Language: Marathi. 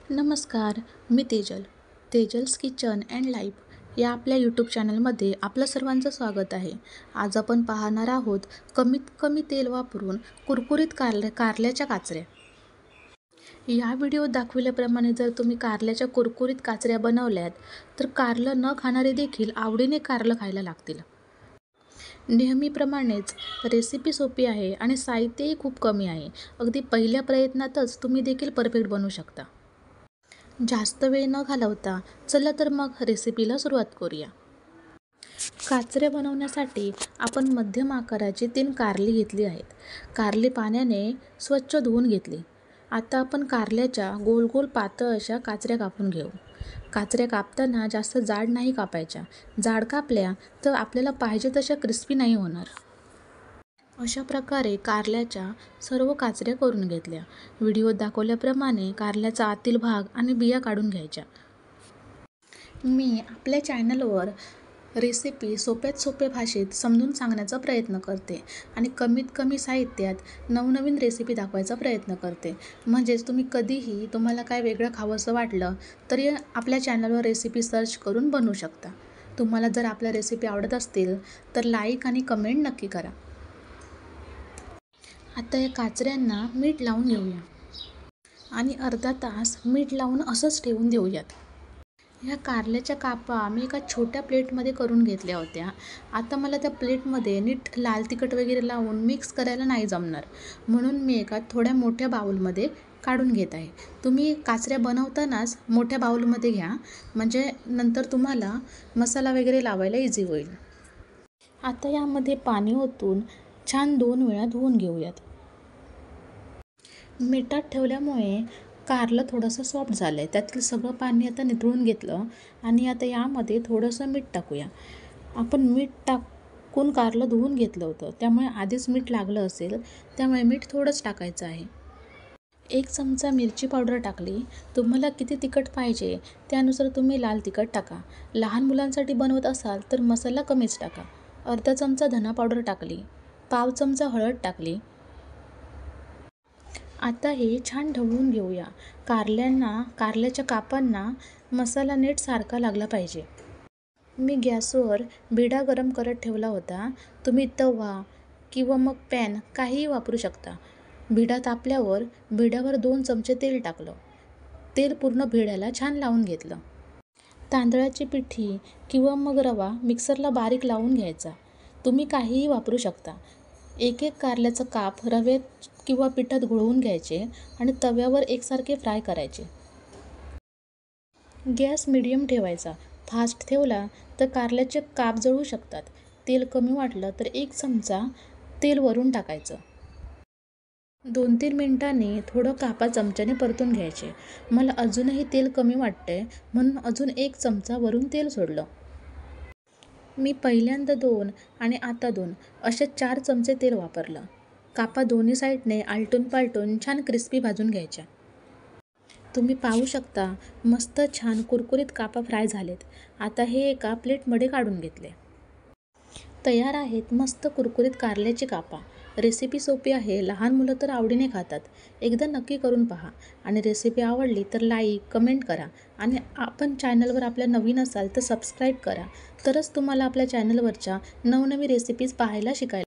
नमस्कार, मी तेजल्स किचन अँड लाईफ या आपल्या यूट्यूब चॅनलमध्ये आपलं सर्वांचं स्वागत आहे. आज आपण पाहणार आहोत कमीत कमी तेल वापरून कुरकुरीत कारल्याच्या काचऱ्या. या व्हिडिओत दाखविल्याप्रमाणे जर तुम्ही कारल्याच्या कुरकुरीत काचऱ्या बनवल्यात तर कारलं न खाणारे देखील आवडीने कारलं खायला लागतील. नेहमीप्रमाणेच रेसिपी सोपी आहे आणि साहित्यही खूप कमी आहे. अगदी पहिल्या प्रयत्नातच तुम्ही देखील परफेक्ट बनवू शकता. जास्त वेळ न घालवता चला तर मग रेसिपीला सुरुवात करूया. काचऱ्या बनवण्यासाठी आपण मध्यम आकाराची 3 कारली घेतली आहेत. कारली पाण्याने स्वच्छ धुवून घेतली. आता आपण कारल्याच्या गोल गोल पातळ अशा काचऱ्या कापून घेऊ. काचऱ्या कापताना जास्त जाड नाही कापायच्या. जाड कापल्या तर आपल्याला पाहिजे तशा क्रिस्पी नाही होणार. अशा प्रकारे कारल्याच्या सर्व काचऱ्या करून घेतल्या. व्हिडिओत दाखवल्याप्रमाणे कारल्याचा आतील भाग आणि बिया काढून घ्यायच्या. मी आपल्या चॅनलवर रेसिपी सोप्यात सोप्या भाषेत समजून सांगण्याचा प्रयत्न करते आणि कमीत कमी साहित्यात नवनवीन रेसिपी दाखवायचा प्रयत्न करते. म्हणजेच तुम्हाला काय वेगळं खावंसं वाटलं तरी आपल्या चॅनलवर रेसिपी सर्च करून बनवू शकता. तुम्हाला जर आपल्या रेसिपी आवडत असतील तर लाईक आणि कमेंट नक्की करा. आता या काचऱ्यांना मीठ लावून घेऊया आणि अर्धा तास मीठ लावून असंच ठेवून देऊयात. ह्या कारल्याच्या कापा मी एका छोट्या प्लेटमध्ये करून घेतल्या होत्या. आता मला त्या प्लेटमध्ये नीट लाल तिखट वगैरे लावून मिक्स करायला नाही जमणार, म्हणून मी एका थोड्या मोठ्या बाउलमध्ये काढून घेत आहे. तुम्ही काचऱ्या बनवतानाच मोठ्या बाउलमध्ये घ्या, म्हणजे नंतर तुम्हाला मसाला वगैरे लावायला इझी होईल. आता यामध्ये पाणी ओतून छान 2 वेळा धुवून घेऊयात. मिठात ठेवल्यामुळे कारलं थोडंसं सॉफ्ट झालं आहे. त्यातील सगळं पाणी आता निथळून घेतलं आणि आता यामध्ये थोडंसं मीठ टाकूया. आपण मीठ टाकून कारलं धुवून घेतलं होतं, त्यामुळे आधीच मीठ लागलं असेल, त्यामुळे मीठ थोडंच टाकायचं आहे. 1 चमचा मिरची पावडर टाकली. तुम्हाला किती तिखट पाहिजे त्यानुसार तुम्ही लाल तिखट टाका. लहान मुलांसाठी बनवत असाल तर मसाला कमीच टाका. अर्धा चमचा धना पावडर टाकली. पाव चमचा हळद टाकली. आता हे छान ढवळून घेऊया. कारल्याच्या कापांना मसाला नीट सारखा लागला पाहिजे. मी गॅसवर बिडा गरम करत ठेवला होता. तुम्ही तवा किंवा मग पॅन काहीही वापरू शकता. बिडा तापल्यावर बिड्यावर 2 चमचे तेल टाकलं. तेल पूर्ण बिड्याला छान लावून घेतलं. तांदळाची पिठी किंवा मग रवा मिक्सरला बारीक लावून घ्यायचा. तुम्ही काहीही वापरू शकता. एक कारल्याचं काप रव्यात किंवा पिठात घोळवून घ्यायचे आणि तव्यावर एकसारखे फ्राय करायचे. गॅस मीडियम ठेवायचा. फास्ट ठेवला तर कारल्याचे काप जळू शकतात. तेल कमी वाटलं तर 1 चमचा तेल वरून टाकायचं. 2-3 मिनिटांनी थोडं कापा चमच्याने परतून घ्यायचे. मला अजूनही तेल कमी वाटतंय म्हणून अजून 1 चमचा वरून तेल सोडलं. मी पहिल्यांदा 2 आणि आता 2 असे 4 चमचे तेल वापरलं. कापा दोन्ही साईडने आलटून पालटून छान क्रिस्पी भाजून घ्यायच्या. तुम्ही पाहू शकता मस्त छान कुरकुरीत कापा फ्राय झालेत. आता हे एका प्लेटमध्ये काढून घेतले. तयार आहेत मस्त कुरकुरीत कारल्याची कापा. रेसिपी सोपी आहे, लहान मुलं तर आवडीने खातात. एकदा नक्की करून पहा आणि रेसिपी आवडली तर लाईक, कमेंट करा आणि आपण चॅनलवर आपल्या नवीन असाल तर सबस्क्राईब करा. तरच तुम्हाला आपल्या चॅनलवरच्या नवनवीन रेसिपीज पाहायला शिकायला